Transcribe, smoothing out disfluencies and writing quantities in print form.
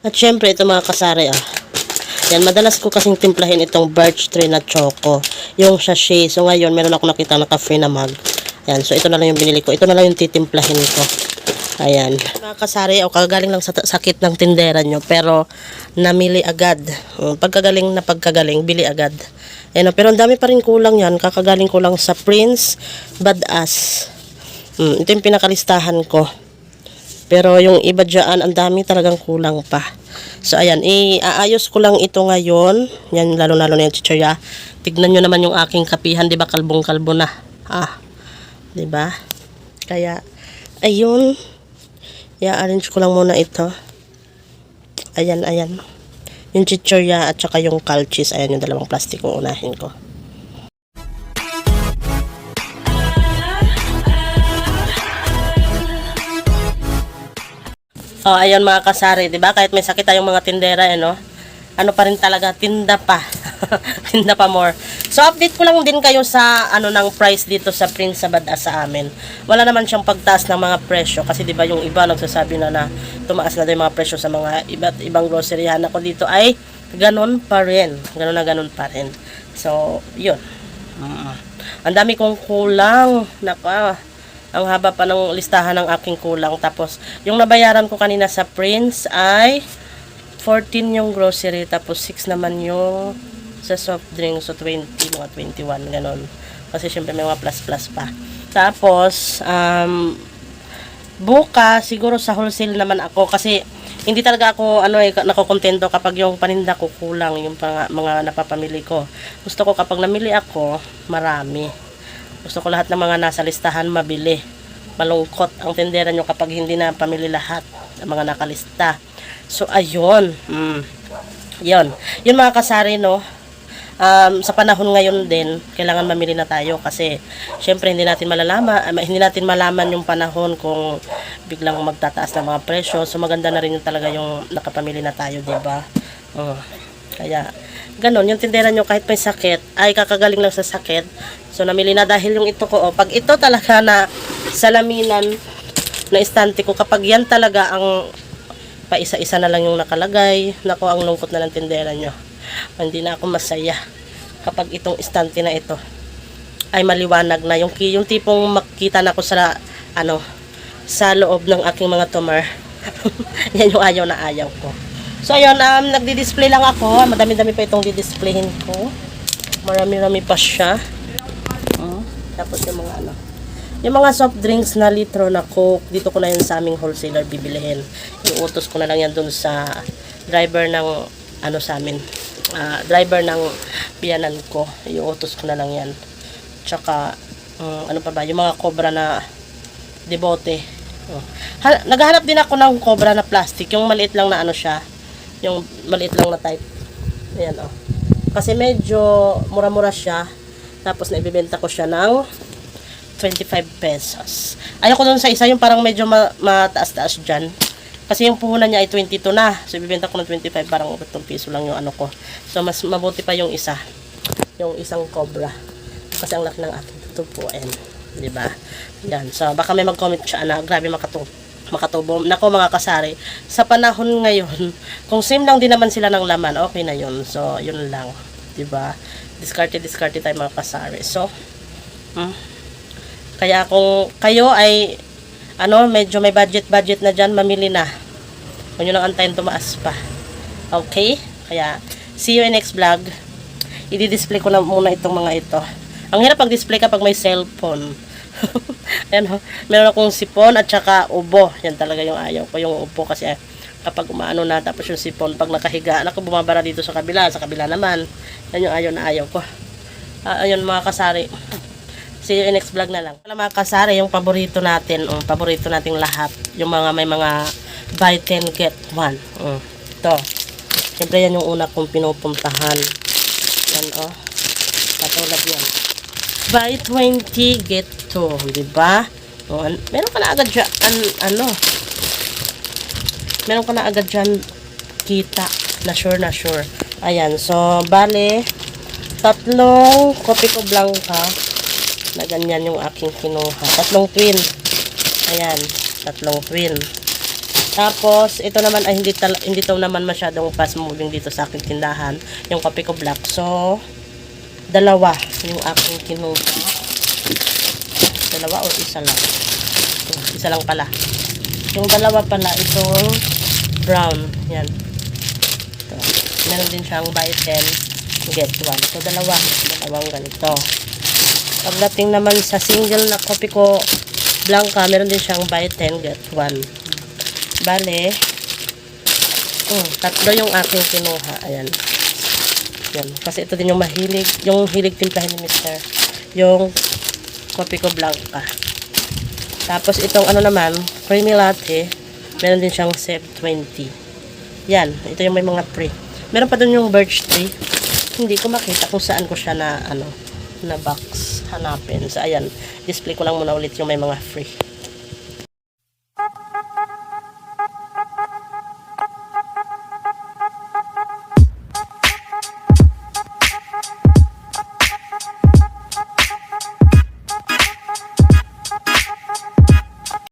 At syempre, ito mga kasari, yan, madalas ko kasing timplahin itong birch tree na choco. Yung sachet. So, ngayon, meron ako nakita na cafe na mug. Yan, so ito na lang yung binili ko. Ito na lang yung titimplahin ko. Ayan. Mga kasari, kagagaling lang sa sakit ng tindera nyo. Pero, namili agad. Pagkagaling na pagkagaling, bili agad. Ayan, pero ang dami pa rin kulang yan. Kakagaling ko lang sa Prince Badass. Ito yung pinakalistahan ko. Pero yung iba dyan, ang dami talagang kulang pa. So, ayan. Iaayos ko lang ito ngayon. Yan, lalo-lalo na yung chichirya. Tignan nyo naman yung aking kapihan. Diba, kalbong-kalbo na. Diba? Kaya, ayun. I-arrange ko lang muna ito. Ayan, ayan. Yung chichirya at saka yung calchis. Ayan, yung dalawang plastic ko unahin ko. Ayun mga kasari, 'di ba? Kahit may sakit tayong mga tindera, ano pa rin talaga, tinda pa. Tinda pa more. So update ko lang din kayo sa ng price dito sa Prince Badass sa amin. Wala naman siyang pagtaas ng mga presyo kasi 'di ba yung iba nagsasabi na tumaas na daw yung mga presyo sa mga iba't ibang groceryhan. Ako dito ay ganun pa rin. Ganun na ganun pa rin. So, 'yun. Ang dami kong kulang. Naka, ang haba pa ng listahan ng aking kulang. Tapos, yung nabayaran ko kanina sa Prince ay 14 yung grocery. Tapos, 6 naman yung sa soft drink. So, 20, mga 21, ganon. Kasi, syempre, may mga plus-plus pa. Tapos, bukas, siguro sa wholesale naman ako. Kasi, hindi talaga ako, nakokontento kapag yung paninda ko kulang. Yung mga napapamili ko. Gusto ko kapag namili ako, marami. Gusto ko lahat ng mga nasa listahan mabili. Malungkot ang tindera nyo kapag hindi na pamili lahat ng mga nakalista. So, ayun. Yun. Yun mga kasari, sa panahon ngayon din, kailangan mamili na tayo kasi syempre hindi natin malaman yung panahon kung biglang magtataas ng mga presyo. So, maganda na rin yung talaga yung nakapamili na tayo, diba? Kaya, ganon, yung tindera nyo kahit may sakit, ay kakagaling lang sa sakit. So, namili na dahil yung ito ko, pag ito talaga na salaminan na istante ko, kapag yan talaga ang paisa-isa na lang yung nakalagay, nako, ang lungkot na ng tindera nyo. Hindi na ako masaya kapag itong istante na ito ay maliwanag na. Yung tipong makita na ako sa loob ng aking mga tumor. Yan yung ayaw na ayaw ko. So, ayun, nagdi-display lang ako. Madami-dami pa itong di-displayin ko. Marami-rami pa siya. Tapos yung mga soft drinks na litro na Coke, dito ko na yun sa aming wholesaler bibilihin. Iuutos ko na lang yan dun sa driver ng, sa amin. Driver ng biyanan ko. Iuutos ko na lang yan. Tsaka, ano pa ba, yung mga cobra na debote. Naghahanap din ako ng cobra na plastic. Yung maliit lang na siya. Yung maliit lang na type. Ayan, kasi medyo mura-mura siya. Tapos naibibenta ko siya ng 25 pesos. Ayoko dun sa isa yung parang medyo mataas-taas dyan. Kasi yung puhunan niya ay 22 na. So ibibenta ko ng 25, parang 8 piso lang yung ko. So mas mabuti pa yung isa. Yung isang cobra. Kasi ang laki ng aking tutupuin. Diba? Yan. So baka may mag-comment siya na grabe makatubo. Nako mga kasari, sa panahon ngayon, kung same lang din naman sila ng laman, okay na yun. So yun lang. Diba? Discarte tayo mga kasari. So, kaya kung kayo ay medyo may budget na dyan, mamili na. Huwag nyo lang antayin tumaas pa. Okay? Kaya, see you in next vlog. I-display ko na muna itong mga ito. Ang hirap pag-display kapag may cellphone. Ayan, meron akong sipon at saka ubo. Yan talaga yung ayaw ko. Yung ubo kasi kapag umaano na, tapos yung sipon, pag nakahiga, bumabara dito sa kabila naman. Yan yung ayaw na ayaw ko. Ayun mga kasari. See you in next vlog na lang. Mga kasari, yung paborito natin, paborito nating lahat. Yung may mga buy 10 get 1. Ito. Siyempre yan yung una kong pinupuntahan. Yan katulad yan. Buy 20 get 2. Diba? Meron ka na agad dyan, meron ka na agad dyan kita. Na sure. Ayan. So, bale, 3 kopi ko blanca. Na ganyan yung aking kinuha. 3 twin. Ayan. 3 twin. Tapos, ito naman ay hindi to naman masyadong fast moving dito sa aking tindahan. Yung kape ko black. So, dalawa yung aking kinuha. Dalawa o isa lang? Isa lang pala. Yung dalawa pala, itong brown. Yan. Ito. Meron din siyang buy 10, get 1. So, dalawang ganito. Pagdating naman sa single na kopi ko blanca, meron din siyang buy 10, get 1. Bale, tatlo yung aking kinuha. Ayan. Yan. Kasi ito din yung hilig timplahin ni Mr. Yung kopi ko blanca. Tapos itong ano naman, creamy latte, meron din siyang save 20. Yan. Ito yung may mga free. Meron pa dun yung birch tree. Hindi ko makita kung saan ko siya na box hanapin. So, ayan. Display ko lang muna ulit yung may mga free.